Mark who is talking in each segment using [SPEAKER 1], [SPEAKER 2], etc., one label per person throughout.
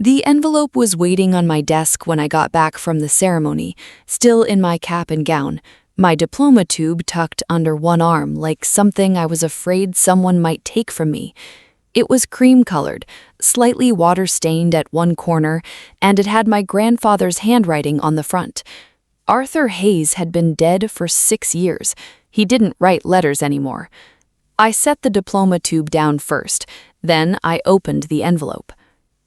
[SPEAKER 1] The envelope was waiting on my desk when I got back from the ceremony, still in my cap and gown, my diploma tube tucked under one arm like something I was afraid someone might take from me. It was cream-colored, slightly water-stained at one corner, and it had my grandfather's handwriting on the front. Arthur Hayes had been dead for 6 years. He didn't write letters anymore. I set the diploma tube down first, then I opened the envelope.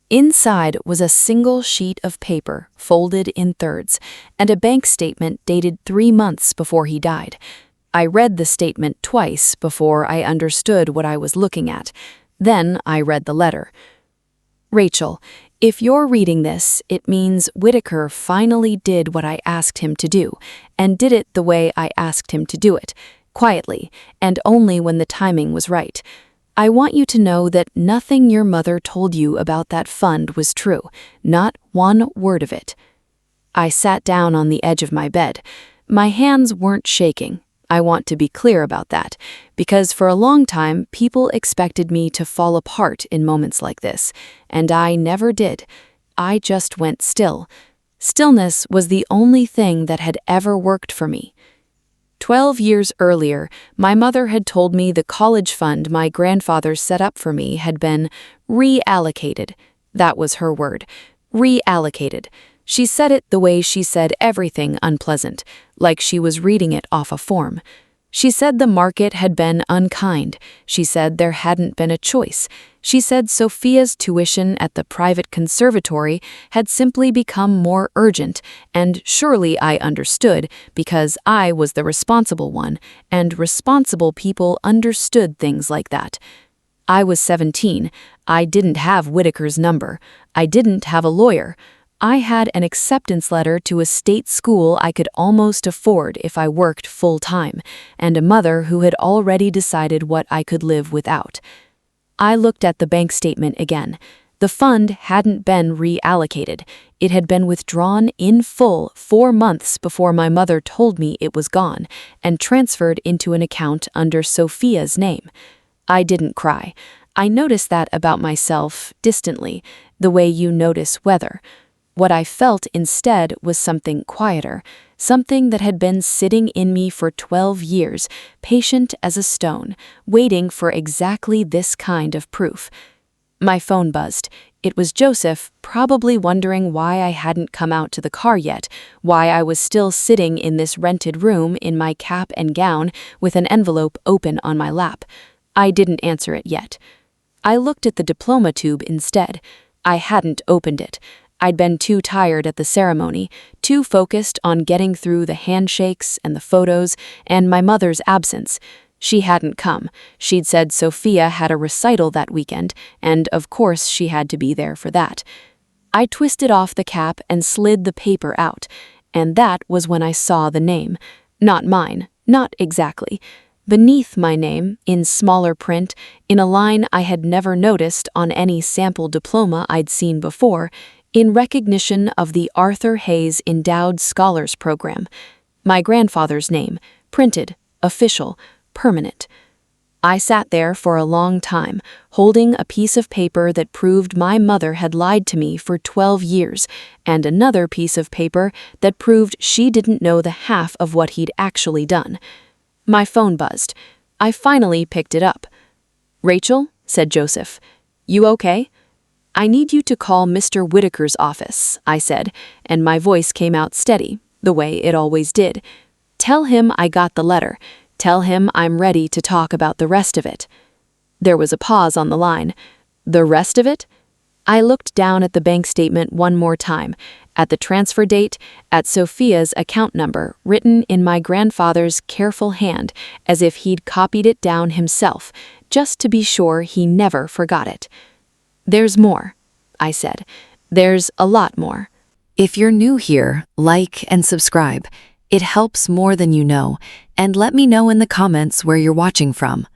[SPEAKER 1] Inside was a single sheet of paper folded in thirds and a bank statement dated 3 months before he died. I read the statement twice before I understood what I was looking at. Then I read the letter. Rachel, if you're reading this, it means Whitaker finally did what I asked him to do, and did it the way I asked him to do it, quietly, and only when the timing was right. I want you to know that nothing your mother told you about that fund was true, not one word of it. I sat down on the edge of my bed. My hands weren't shaking. I want to be clear about that, because for a long time people expected me to fall apart in moments like this, and I never did. I just went still. Stillness was the only thing that had ever worked for me. 12 years earlier, my mother had told me the college fund my grandfather set up for me had been reallocated. That was her word, reallocated. She said it the way she said everything unpleasant, like she was reading it off a form. She said the market had been unkind. She said there hadn't been a choice. She said Sophia's tuition at the private conservatory had simply become more urgent, and surely I understood because I was the responsible one, and responsible people understood things like that. I was 17. I didn't have Whitaker's number. I didn't have a lawyer. I had an acceptance letter to a state school I could almost afford if I worked full-time, and a mother who had already decided what I could live without. I looked at the bank statement again. The fund hadn't been reallocated. It had been withdrawn in full 4 months before my mother told me it was gone, and transferred into an account under Sophia's name. I didn't cry. I noticed that about myself distantly, the way you notice weather. What I felt instead was something quieter, something that had been sitting in me for 12 years, patient as a stone, waiting for exactly this kind of proof. My phone buzzed. It was Joseph, probably wondering why I hadn't come out to the car yet, why I was still sitting in this rented room in my cap and gown with an envelope open on my lap. I didn't answer it yet. I looked at the diploma tube instead. I hadn't opened it. I'd been too tired at the ceremony, too focused on getting through the handshakes and the photos and my mother's absence. She hadn't come. She'd said Sophia had a recital that weekend, and of course she had to be there for that. I twisted off the cap and slid the paper out, and that was when I saw the name. Not mine, not exactly. Beneath my name, in smaller print, in a line I had never noticed on any sample diploma I'd seen before, in recognition of the Arthur Hayes Endowed Scholars Program. My grandfather's name, printed, official, permanent. I sat there for a long time, holding a piece of paper that proved my mother had lied to me for 12 years, and another piece of paper that proved she didn't know the half of what he'd actually done. My phone buzzed. I finally picked it up. "Rachel," said Joseph, "you okay?" "I need you to call Mr. Whitaker's office," I said, and my voice came out steady, the way it always did. "Tell him I got the letter. Tell him I'm ready to talk about the rest of it." There was a pause on the line. The rest of it? I looked down at the bank statement one more time, at the transfer date, at Sophia's account number, written in my grandfather's careful hand, as if he'd copied it down himself, just to be sure he never forgot it. "There's more," I said. "There's a lot more." If you're new here, like and subscribe. It helps more than you know, and let me know in the comments where you're watching from.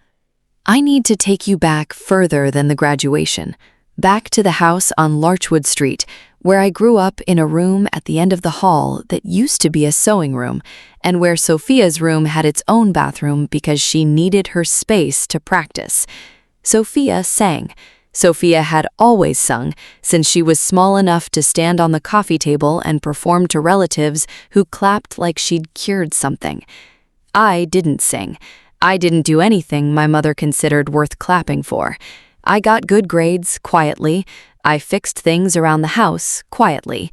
[SPEAKER 1] I need to take you back further than the graduation, back to the house on Larchwood Street, where I grew up in a room at the end of the hall that used to be a sewing room, and where Sophia's room had its own bathroom because she needed her space to practice. Sophia sang. Sophia had always sung, since she was small enough to stand on the coffee table and perform to relatives who clapped like she'd cured something. I didn't sing. I didn't do anything my mother considered worth clapping for. I got good grades, quietly. I fixed things around the house, quietly.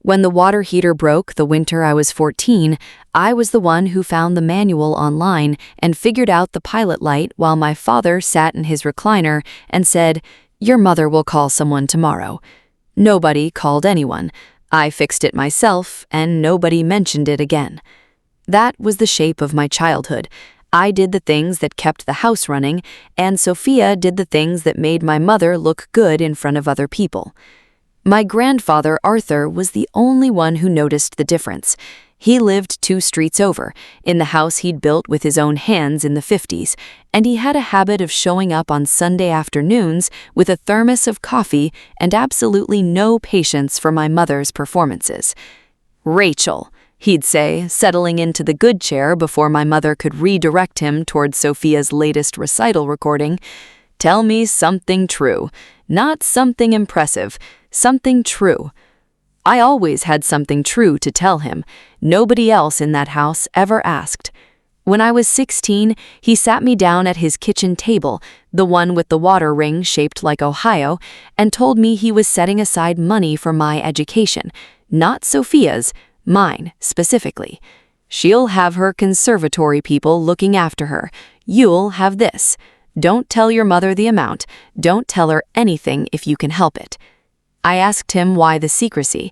[SPEAKER 1] When the water heater broke the winter I was 14, I was the one who found the manual online and figured out the pilot light while my father sat in his recliner and said, "Your mother will call someone tomorrow." Nobody called anyone. I fixed it myself, and nobody mentioned it again. That was the shape of my childhood. I did the things that kept the house running, and Sophia did the things that made my mother look good in front of other people. My grandfather, Arthur, was the only one who noticed the difference. He lived 2 streets over, in the house he'd built with his own hands in the 50s, and he had a habit of showing up on Sunday afternoons with a thermos of coffee and absolutely no patience for my mother's performances. "Rachel," he'd say, settling into the good chair before my mother could redirect him towards Sophia's latest recital recording, "tell me something true. Not something impressive, something true." I always had something true to tell him. Nobody else in that house ever asked. When I was 16, he sat me down at his kitchen table, the one with the water ring shaped like Ohio, and told me he was setting aside money for my education, not Sophia's, mine specifically. "She'll have her conservatory people looking after her. You'll have this. Don't tell your mother the amount. Don't tell her anything if you can help it." I asked him why the secrecy.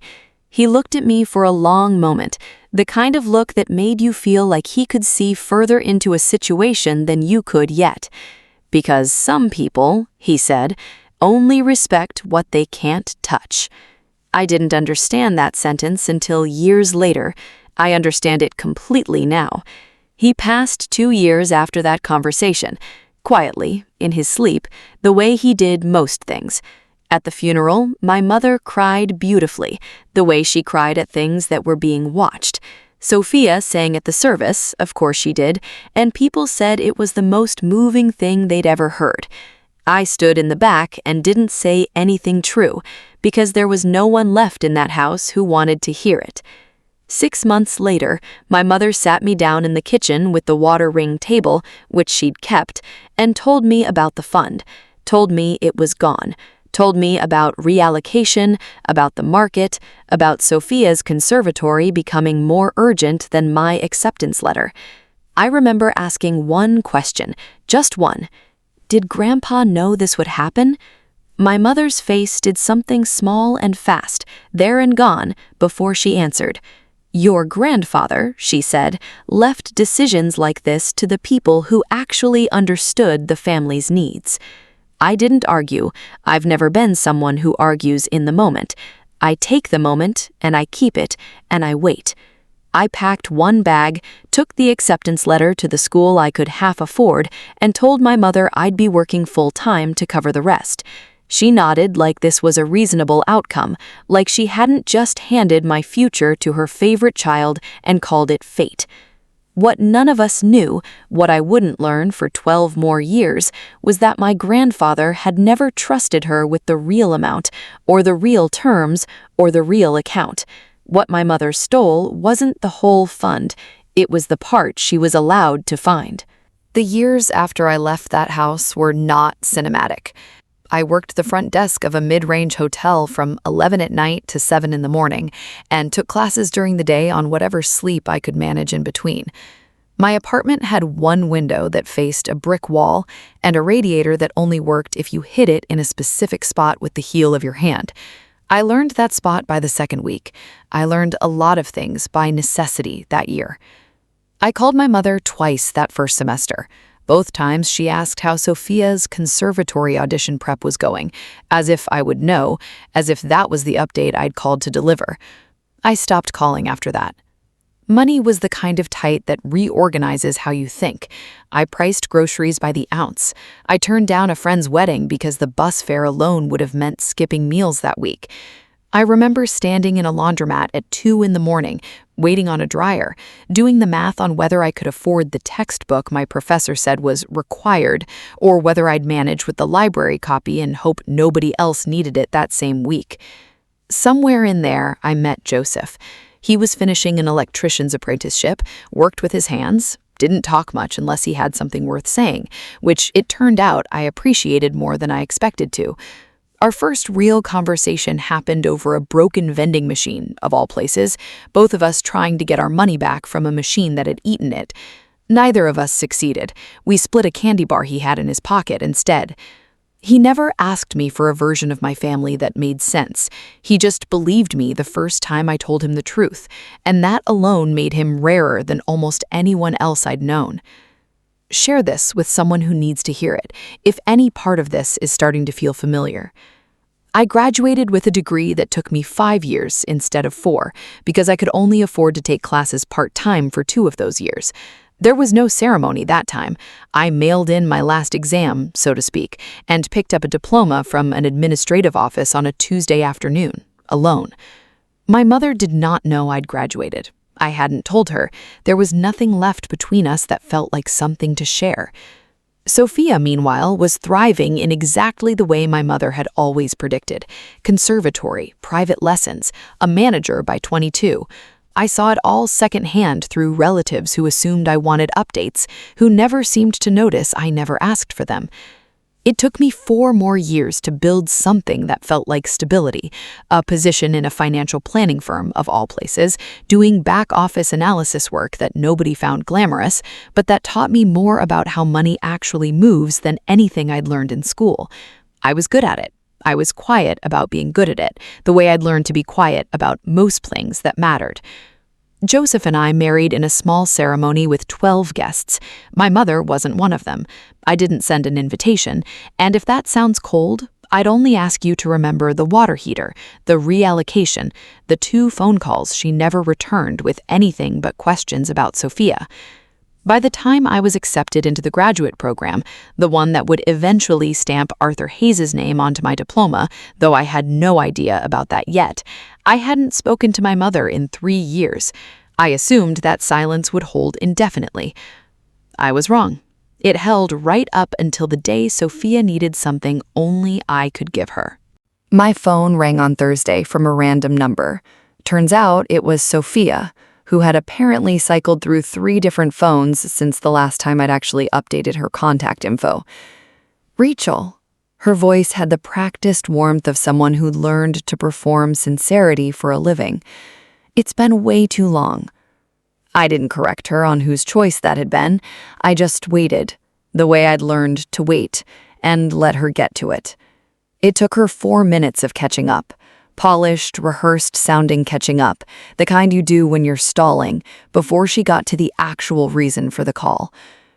[SPEAKER 1] He looked at me for a long moment, the kind of look that made you feel like he could see further into a situation than you could yet. "Because some people," he said, "only respect what they can't touch." I didn't understand that sentence until years later. I understand it completely now. He passed 2 years after that conversation, quietly, in his sleep, the way he did most things. At the funeral, my mother cried beautifully, the way she cried at things that were being watched. Sophia sang at the service, of course she did, and people said it was the most moving thing they'd ever heard. I stood in the back and didn't say anything true, because there was no one left in that house who wanted to hear it. 6 months later, my mother sat me down in the kitchen with the water ring table, which she'd kept, and told me about the fund, told me it was gone, told me about reallocation, about the market, about Sophia's conservatory becoming more urgent than my acceptance letter. I remember asking one question, just one. Did Grandpa know this would happen? My mother's face did something small and fast, there and gone, before she answered. "Your grandfather," she said, "left decisions like this to the people who actually understood the family's needs." I didn't argue. I've never been someone who argues in the moment. I take the moment, and I keep it, and I wait. I packed one bag, took the acceptance letter to the school I could half afford, and told my mother I'd be working full-time to cover the rest. She nodded like this was a reasonable outcome, like she hadn't just handed my future to her favorite child and called it fate. What none of us knew, what I wouldn't learn for 12 more years, was that my grandfather had never trusted her with the real amount, or the real terms, or the real account. What my mother stole wasn't the whole fund, it was the part she was allowed to find. The years after I left that house were not cinematic. I worked the front desk of a mid-range hotel from 11 at night to 7 in the morning, and took classes during the day on whatever sleep I could manage in between. My apartment had one window that faced a brick wall and a radiator that only worked if you hit it in a specific spot with the heel of your hand. I learned that spot by the second week. I learned a lot of things by necessity that year. I called my mother twice that first semester. Both times she asked how Sophia's conservatory audition prep was going, as if I would know, as if that was the update I'd called to deliver. I stopped calling after that. Money was the kind of tight that reorganizes how you think. I priced groceries by the ounce. I turned down a friend's wedding because the bus fare alone would have meant skipping meals that week. I remember standing in a laundromat at 2 in the morning, waiting on a dryer, doing the math on whether I could afford the textbook my professor said was required, or whether I'd manage with the library copy and hope nobody else needed it that same week. Somewhere in there, I met Joseph. He was finishing an electrician's apprenticeship, worked with his hands, didn't talk much unless he had something worth saying, which it turned out I appreciated more than I expected to. Our first real conversation happened over a broken vending machine, of all places, both of us trying to get our money back from a machine that had eaten it. Neither of us succeeded. We split a candy bar he had in his pocket instead. He never asked me for a version of my family that made sense. He just believed me the first time I told him the truth, and that alone made him rarer than almost anyone else I'd known. Share this with someone who needs to hear it, if any part of this is starting to feel familiar. I graduated with a degree that took me 5 years instead of 4, because I could only afford to take classes part-time for 2 of those years. There was no ceremony that time. I mailed in my last exam, so to speak, and picked up a diploma from an administrative office on a Tuesday afternoon, alone. My mother did not know I'd graduated. I hadn't told her. There was nothing left between us that felt like something to share. Sophia, meanwhile, was thriving in exactly the way my mother had always predicted. Conservatory, private lessons, a manager by 22. I saw it all secondhand through relatives who assumed I wanted updates, who never seemed to notice I never asked for them. It took me 4 more years to build something that felt like stability, a position in a financial planning firm, of all places, doing back-office analysis work that nobody found glamorous, but that taught me more about how money actually moves than anything I'd learned in school. I was good at it. I was quiet about being good at it, the way I'd learned to be quiet about most things that mattered. Joseph and I married in a small ceremony with 12 guests. My mother wasn't one of them. I didn't send an invitation, and if that sounds cold, I'd only ask you to remember the water heater, the reallocation, the 2 phone calls she never returned with anything but questions about Sophia. By the time I was accepted into the graduate program, the one that would eventually stamp Arthur Hayes' name onto my diploma, though I had no idea about that yet, I hadn't spoken to my mother in 3 years. I assumed that silence would hold indefinitely. I was wrong. It held right up until the day Sophia needed something only I could give her. My phone rang on Thursday from a random number. Turns out it was Sophia, who had apparently cycled through 3 different phones since the last time I'd actually updated her contact info. Rachel. Her voice had the practiced warmth of someone who'd learned to perform sincerity for a living. It's been way too long. I didn't correct her on whose choice that had been. I just waited, the way I'd learned to wait, and let her get to it. It took her 4 minutes of catching up. Polished, rehearsed-sounding catching up, the kind you do when you're stalling, before she got to the actual reason for the call.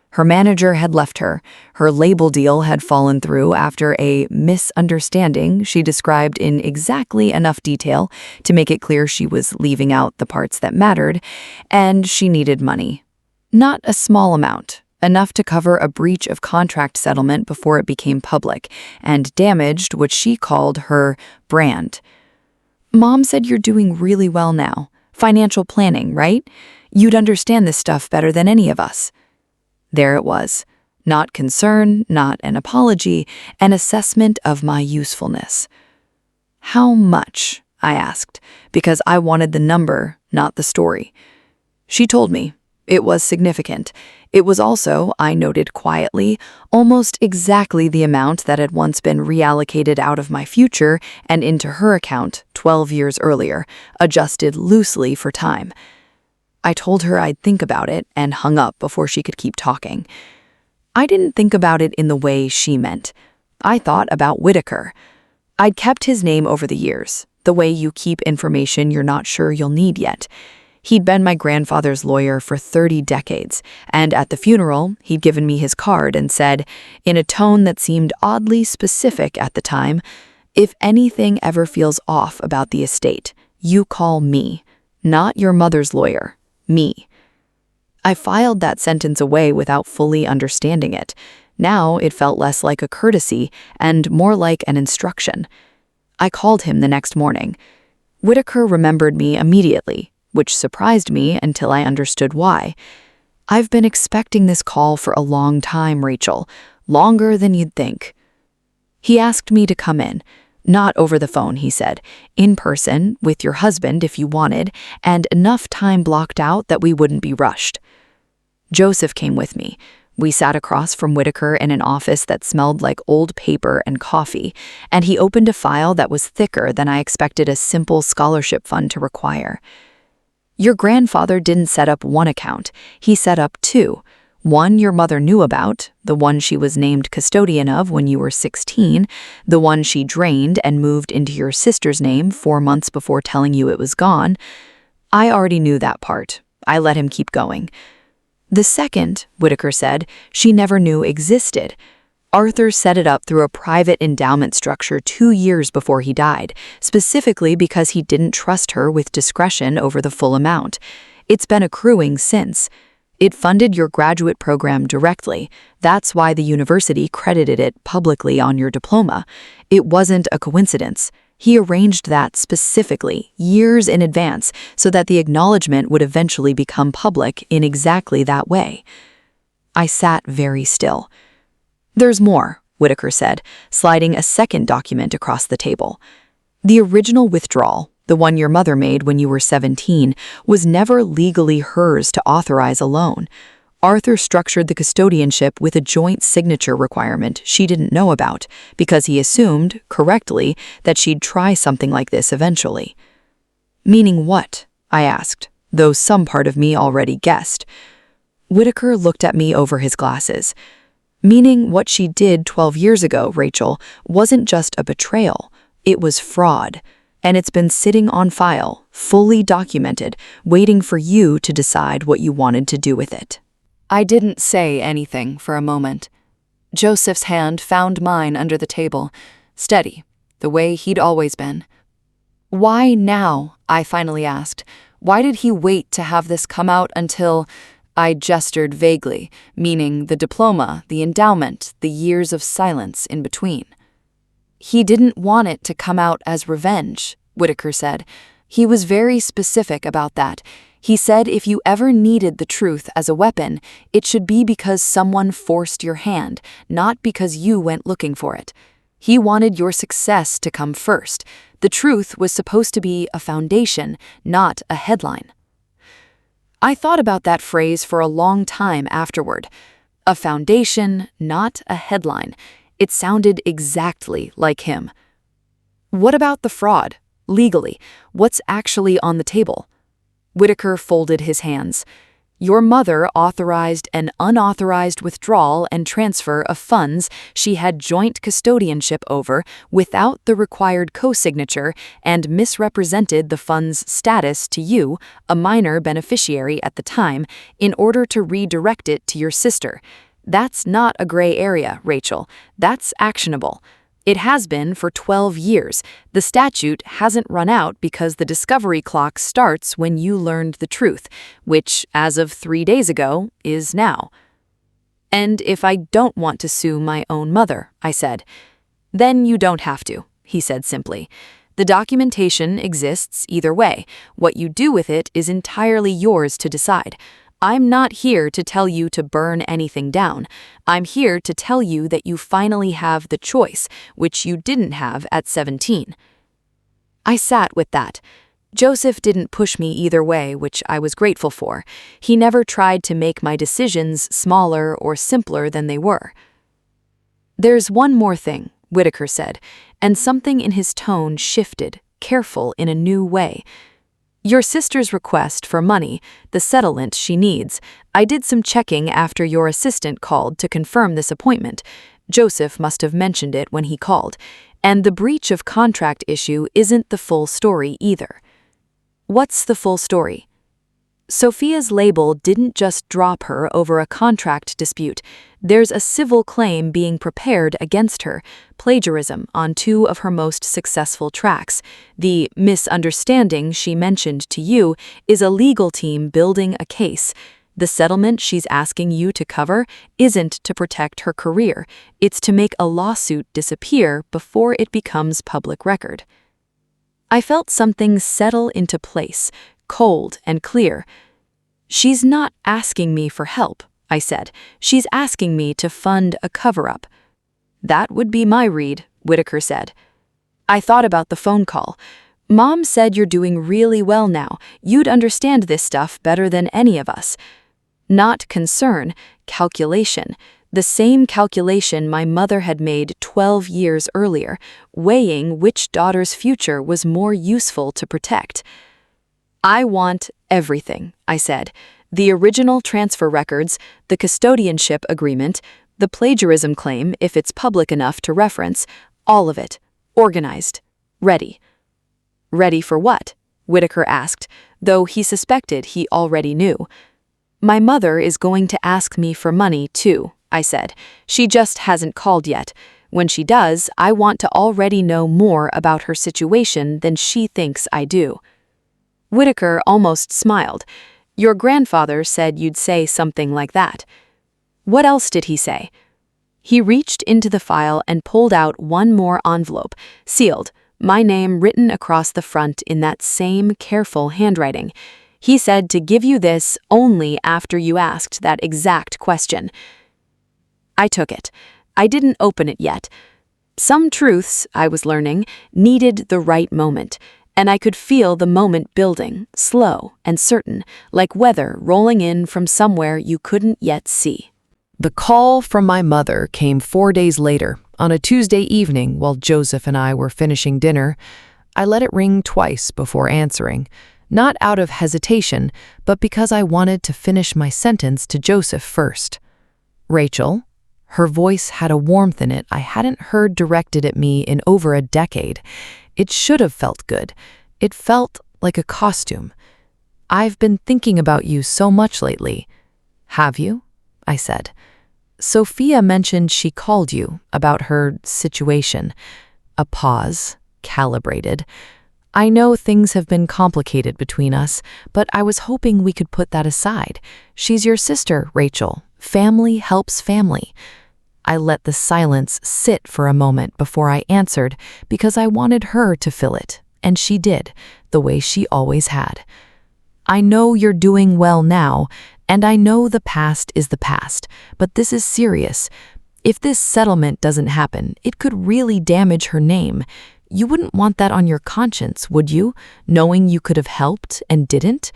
[SPEAKER 1] Her manager had left her. Her label deal had fallen through after a misunderstanding she described in exactly enough detail to make it clear she was leaving out the parts that mattered, and she needed money. Not a small amount. Enough to cover a breach of contract settlement before it became public, and damaged what she called her brand. Mom said you're doing really well now. Financial planning, right? You'd understand this stuff better than any of us. There it was. Not concern, not an apology, an assessment of my usefulness. How much? I asked, because I wanted the number, not the story. She told me. It was significant. It was also, I noted quietly, almost exactly the amount that had once been reallocated out of my future and into her account 12 years earlier, adjusted loosely for time. I told her I'd think about it and hung up before she could keep talking. I didn't think about it in the way she meant. I thought about Whitaker. I'd kept his name over the years, the way you keep information you're not sure you'll need yet. He'd been my grandfather's lawyer for 30 decades, and at the funeral, he'd given me his card and said, in a tone that seemed oddly specific at the time, "If anything ever feels off about the estate, you call me, not your mother's lawyer, me." I filed that sentence away without fully understanding it. Now it felt less like a courtesy and more like an instruction. I called him the next morning. Whitaker remembered me immediately. which surprised me until I understood why. "I've been expecting this call for a long time, Rachel, longer than you'd think." He asked me to come in. "Not over the phone," he said. "In person, with your husband if you wanted, and enough time blocked out that we wouldn't be rushed." Joseph came with me. We sat across from Whitaker in an office that smelled like old paper and coffee, and he opened a file that was thicker than I expected a simple scholarship fund to require. "Your grandfather didn't set up one account, he set up two. One your mother knew about, the one she was named custodian of when you were 16, the one she drained and moved into your sister's name 4 months before telling you it was gone. I already knew that part. I let him keep going. The second," Whitaker said, "she never knew existed. Arthur set it up through a private endowment structure 2 years before he died, specifically because he didn't trust her with discretion over the full amount. It's been accruing since. It funded your graduate program directly. That's why the university credited it publicly on your diploma. It wasn't a coincidence. He arranged that specifically, years in advance, so that the acknowledgement would eventually become public in exactly that way." I sat very still. "There's more," Whitaker said, sliding a second document across the table. "The original withdrawal, the one your mother made when you were 17, was never legally hers to authorize alone. Arthur structured the custodianship with a joint signature requirement she didn't know about, because he assumed, correctly, that she'd try something like this eventually." "Meaning what?" I asked, though some part of me already guessed. Whitaker looked at me over his glasses. "Meaning what she did 12 years ago, Rachel, wasn't just a betrayal. It was fraud. And it's been sitting on file, fully documented, waiting for you to decide what you wanted to do with it." I didn't say anything for a moment. Joseph's hand found mine under the table, steady, the way he'd always been. "Why now?" I finally asked. "Why did he wait to have this come out until—" I gestured vaguely, meaning the diploma, the endowment, the years of silence in between. "He didn't want it to come out as revenge," Whitaker said. "He was very specific about that. He said if you ever needed the truth as a weapon, it should be because someone forced your hand, not because you went looking for it. He wanted your success to come first. The truth was supposed to be a foundation, not a headline." I thought about that phrase for a long time afterward. A foundation, not a headline. It sounded exactly like him. "What about the fraud? Legally, what's actually on the table?" Whitaker folded his hands. "Your mother authorized an unauthorized withdrawal and transfer of funds she had joint custodianship over without the required co-signature and misrepresented the fund's status to you, a minor beneficiary at the time, in order to redirect it to your sister. That's not a gray area, Rachel. That's actionable. It has been for 12 years. The statute hasn't run out because the discovery clock starts when you learned the truth, which, as of 3 days ago, is now." "And if I don't want to sue my own mother," I said. "Then you don't have to," he said simply. "The documentation exists either way. What you do with it is entirely yours to decide. I'm not here to tell you to burn anything down. I'm here to tell you that you finally have the choice, which you didn't have at 17. I sat with that. Joseph didn't push me either way, which I was grateful for. He never tried to make my decisions smaller or simpler than they were. "There's one more thing," Whitaker said, and something in his tone shifted, careful in a new way. "Your sister's request for money, the settlement she needs. I did some checking after your assistant called to confirm this appointment. Joseph must have mentioned it when he called. And the breach of contract issue isn't the full story either." "What's the full story?" "Sophia's label didn't just drop her over a contract dispute. There's a civil claim being prepared against her, plagiarism on 2 of her most successful tracks. The misunderstanding she mentioned to you is a legal team building a case. The settlement she's asking you to cover isn't to protect her career. It's to make a lawsuit disappear before it becomes public record." I felt something settle into place, cold and clear. "She's not asking me for help," I said. "She's asking me to fund a cover-up." "That would be my read," Whitaker said. I thought about the phone call. "Mom said you're doing really well now. You'd understand this stuff better than any of us." Not concern, calculation. The same calculation my mother had made 12 years earlier, weighing which daughter's future was more useful to protect. "I want everything," I said. "The original transfer records, the custodianship agreement, the plagiarism claim, if it's public enough to reference, all of it. Organized. Ready." "Ready for what?" Whitaker asked, though he suspected he already knew. "My mother is going to ask me for money, too," I said. "She just hasn't called yet. When she does, I want to already know more about her situation than she thinks I do." Whitaker almost smiled. "Your grandfather said you'd say something like that." "What else did he say?" He reached into the file and pulled out one more envelope, sealed, my name written across the front in that same careful handwriting. He said to give you this only after you asked that exact question. I took it. I didn't open it yet. Some truths, I was learning, needed the right moment, and I could feel the moment building, slow and certain, like weather rolling in from somewhere you couldn't yet see. The call from my mother came 4 days later, on a Tuesday evening while Joseph and I were finishing dinner. I let it ring twice before answering, not out of hesitation, but because I wanted to finish my sentence to Joseph first. "Rachel?" Her voice had a warmth in it I hadn't heard directed at me in over a decade. It should have felt good. It felt like a costume. "I've been thinking about you so much lately." "Have you?" I said. "Sophia mentioned she called you about her situation." A pause, calibrated. "I know things have been complicated between us, but I was hoping we could put that aside. She's your sister, Rachel. Family helps family." I let the silence sit for a moment before I answered because I wanted her to fill it, and she did, the way she always had. "I know you're doing well now, and I know the past is the past, but this is serious. If this settlement doesn't happen, it could really damage her name. You wouldn't want that on your conscience, would you, knowing you could have helped and didn't?"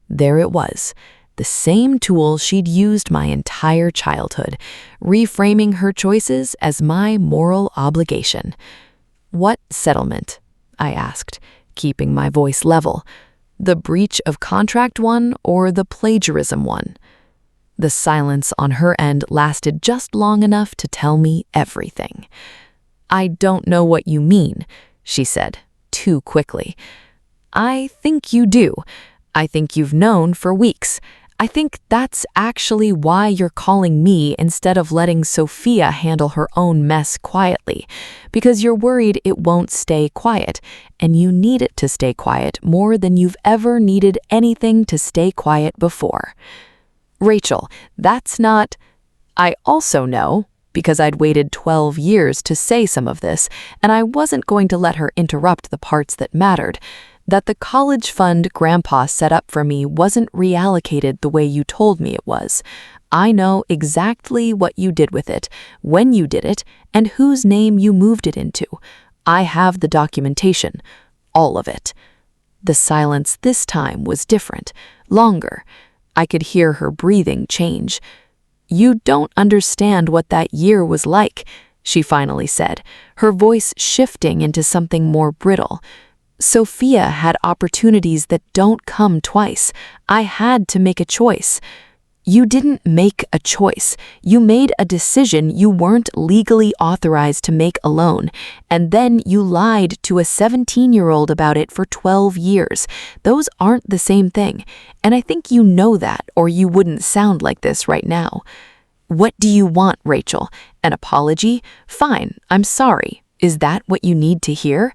[SPEAKER 1] There it was. The same tool she'd used my entire childhood, reframing her choices as my moral obligation. "What settlement?" I asked, keeping my voice level. "The breach of contract one or the plagiarism one?" The silence on her end lasted just long enough to tell me everything. "I don't know what you mean," she said, too quickly. "I think you do. I think you've known for weeks. I think that's actually why you're calling me instead of letting Sophia handle her own mess quietly, because you're worried it won't stay quiet, and you need it to stay quiet more than you've ever needed anything to stay quiet before." "Rachel, that's not—" I also know, because I'd waited 12 years to say some of this, and I wasn't going to let her interrupt the parts that mattered, that the college fund Grandpa set up for me wasn't reallocated the way you told me it was. I know exactly what you did with it, when you did it, and whose name you moved it into. I have the documentation, all of it. The silence this time was different, longer. I could hear her breathing change. "You don't understand what that year was like," she finally said, her voice shifting into something more brittle. "Sophia had opportunities that don't come twice. I had to make a choice." "You didn't make a choice. You made a decision you weren't legally authorized to make alone, and then you lied to a 17-year-old about it for 12 years. Those aren't the same thing, and I think you know that, or you wouldn't sound like this right now. What do you want, Rachel? An apology? Fine, I'm sorry. Is that what you need to hear?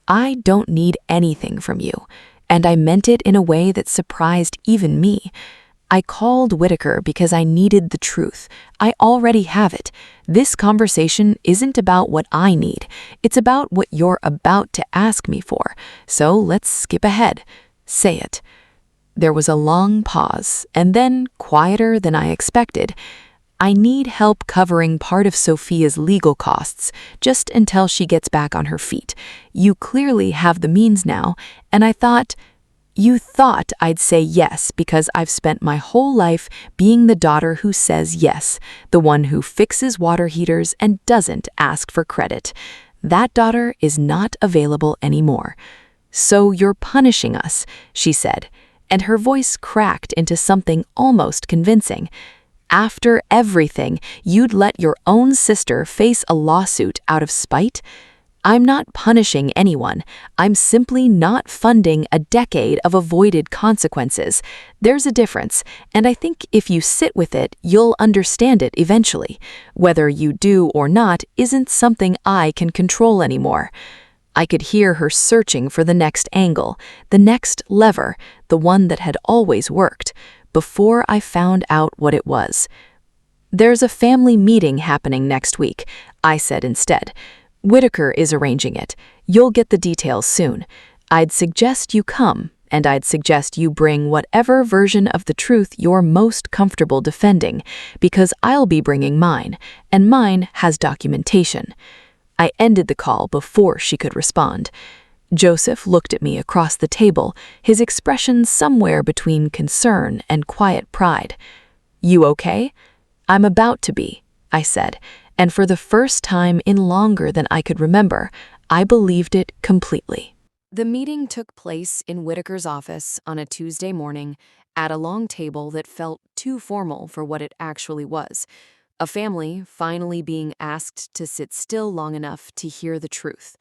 [SPEAKER 1] I don't need anything from you, and I meant it in a way that surprised even me. I called Whitaker because I needed the truth. I already have it. This conversation isn't about what I need. It's about what you're about to ask me for. So let's skip ahead. Say it." There was a long pause, and then, quieter than I expected, "I need help covering part of Sophia's legal costs, just until she gets back on her feet. You clearly have the means now, and I thought—" "You thought I'd say yes because I've spent my whole life being the daughter who says yes, the one who fixes water heaters and doesn't ask for credit. That daughter is not available anymore. So you're punishing us," she said, and her voice cracked into something almost convincing. "After everything, you'd let your own sister face a lawsuit out of spite? I'm not punishing anyone. I'm simply not funding a decade of avoided consequences. There's a difference, and I think if you sit with it, you'll understand it eventually. Whether you do or not isn't something I can control anymore." I could hear her searching for the next angle, the next lever, the one that had always worked, before I found out what it was. "There's a family meeting happening next week," I said instead. "Whitaker is arranging it. You'll get the details soon. I'd suggest you come, and I'd suggest you bring whatever version of the truth you're most comfortable defending, because I'll be bringing mine, and mine has documentation." I ended the call before she could respond. Joseph looked at me across the table, his expression somewhere between concern and quiet pride. "You okay?" "I'm about to be," I said, and for the first time in longer than I could remember, I believed it completely. The meeting took place in Whitaker's office on a Tuesday morning at a long table that felt too formal for what it actually was. A family finally being asked to sit still long enough to hear the truth.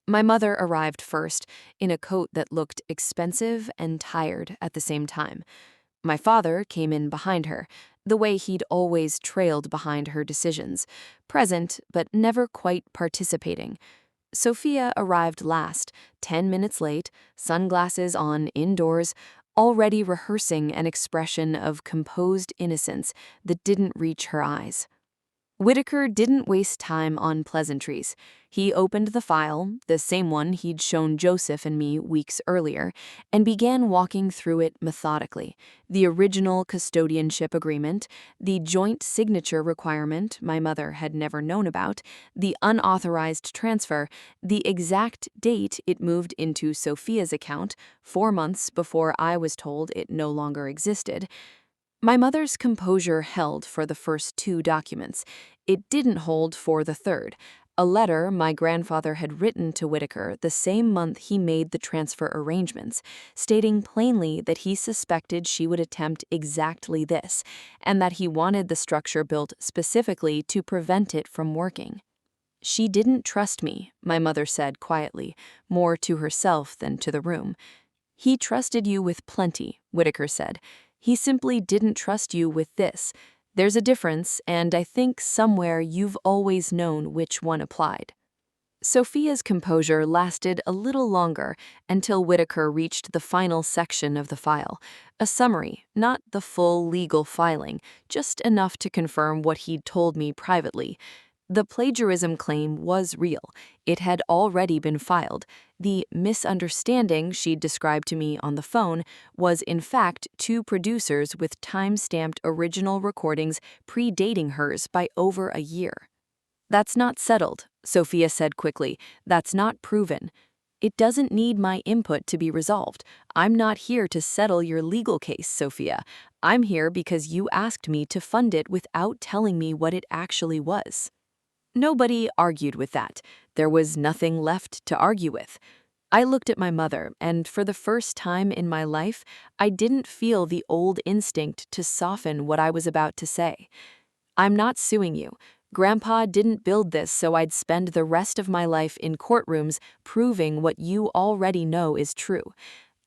[SPEAKER 1] My mother arrived first, in a coat that looked expensive and tired at the same time. My father came in behind her, the way he'd always trailed behind her decisions, present but never quite participating. Sophia arrived last, 10 minutes late, sunglasses on indoors, already rehearsing an expression of composed innocence that didn't reach her eyes. Whitaker didn't waste time on pleasantries. He opened the file, the same one he'd shown Joseph and me weeks earlier, and began walking through it methodically. The original custodianship agreement, the joint signature requirement my mother had never known about, the unauthorized transfer, the exact date it moved into Sophia's account, 4 months before I was told it no longer existed. My mother's composure held for the first 2 documents. It didn't hold for the third, a letter my grandfather had written to Whitaker the same month he made the transfer arrangements, stating plainly that he suspected she would attempt exactly this, and that he wanted the structure built specifically to prevent it from working. "She didn't trust me," my mother said quietly, more to herself than to the room. "He trusted you with plenty," Whitaker said. "He simply didn't trust you with this. There's a difference, and I think somewhere you've always known which one applied." Sophia's composure lasted a little longer until Whitaker reached the final section of the file, a summary, not the full legal filing, just enough to confirm what he'd told me privately. The plagiarism claim was real. It had already been filed. The misunderstanding she'd described to me on the phone was in fact 2 producers with time-stamped original recordings predating hers by over a year. "That's not settled," Sophia said quickly. "That's not proven. It doesn't need my input to be resolved. I'm not here to settle your legal case, Sophia. I'm here because you asked me to fund it without telling me what it actually was." Nobody argued with that. There was nothing left to argue with. I looked at my mother, and for the first time in my life, I didn't feel the old instinct to soften what I was about to say. "I'm not suing you. Grandpa didn't build this so I'd spend the rest of my life in courtrooms proving what you already know is true.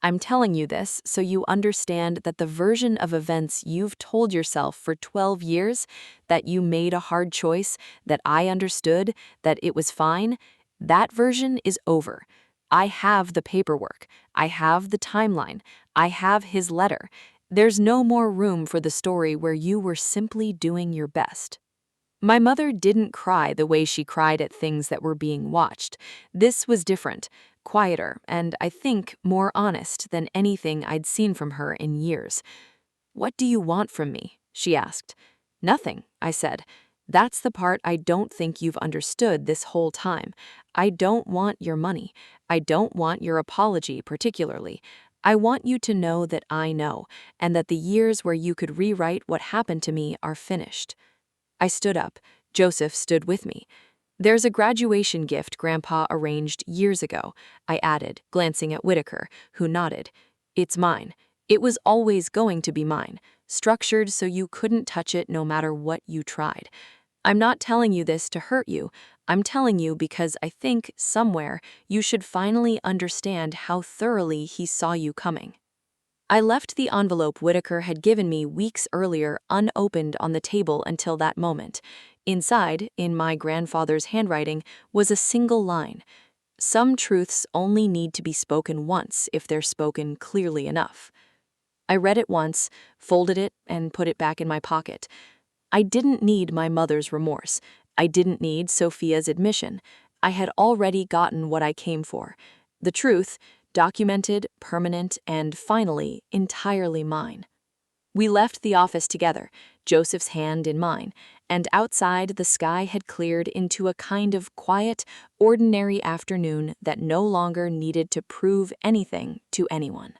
[SPEAKER 1] I'm telling you this so you understand that the version of events you've told yourself for 12 years, that you made a hard choice, that I understood, that it was fine, that version is over. I have the paperwork. I have the timeline. I have his letter. There's no more room for the story where you were simply doing your best." My mother didn't cry the way she cried at things that were being watched. This was different. quieter, and I think more honest than anything I'd seen from her in years. "What do you want from me?" she asked. "Nothing," I said. "That's the part I don't think you've understood this whole time. I don't want your money. I don't want your apology particularly. I want you to know that I know, and that the years where you could rewrite what happened to me are finished." I stood up. Joseph stood with me. "There's a graduation gift Grandpa arranged years ago," I added, glancing at Whitaker, who nodded. "It's mine. It was always going to be mine, structured so you couldn't touch it no matter what you tried. I'm not telling you this to hurt you. I'm telling you because I think, somewhere, you should finally understand how thoroughly he saw you coming." I left the envelope Whitaker had given me weeks earlier unopened on the table until that moment. Inside, in my grandfather's handwriting, was a single line. "Some truths only need to be spoken once if they're spoken clearly enough." I read it once, folded it, and put it back in my pocket. I didn't need my mother's remorse. I didn't need Sophia's admission. I had already gotten what I came for. The truth, documented, permanent, and finally, entirely mine. We left the office together, Joseph's hand in mine, and outside the sky had cleared into a kind of quiet, ordinary afternoon that no longer needed to prove anything to anyone.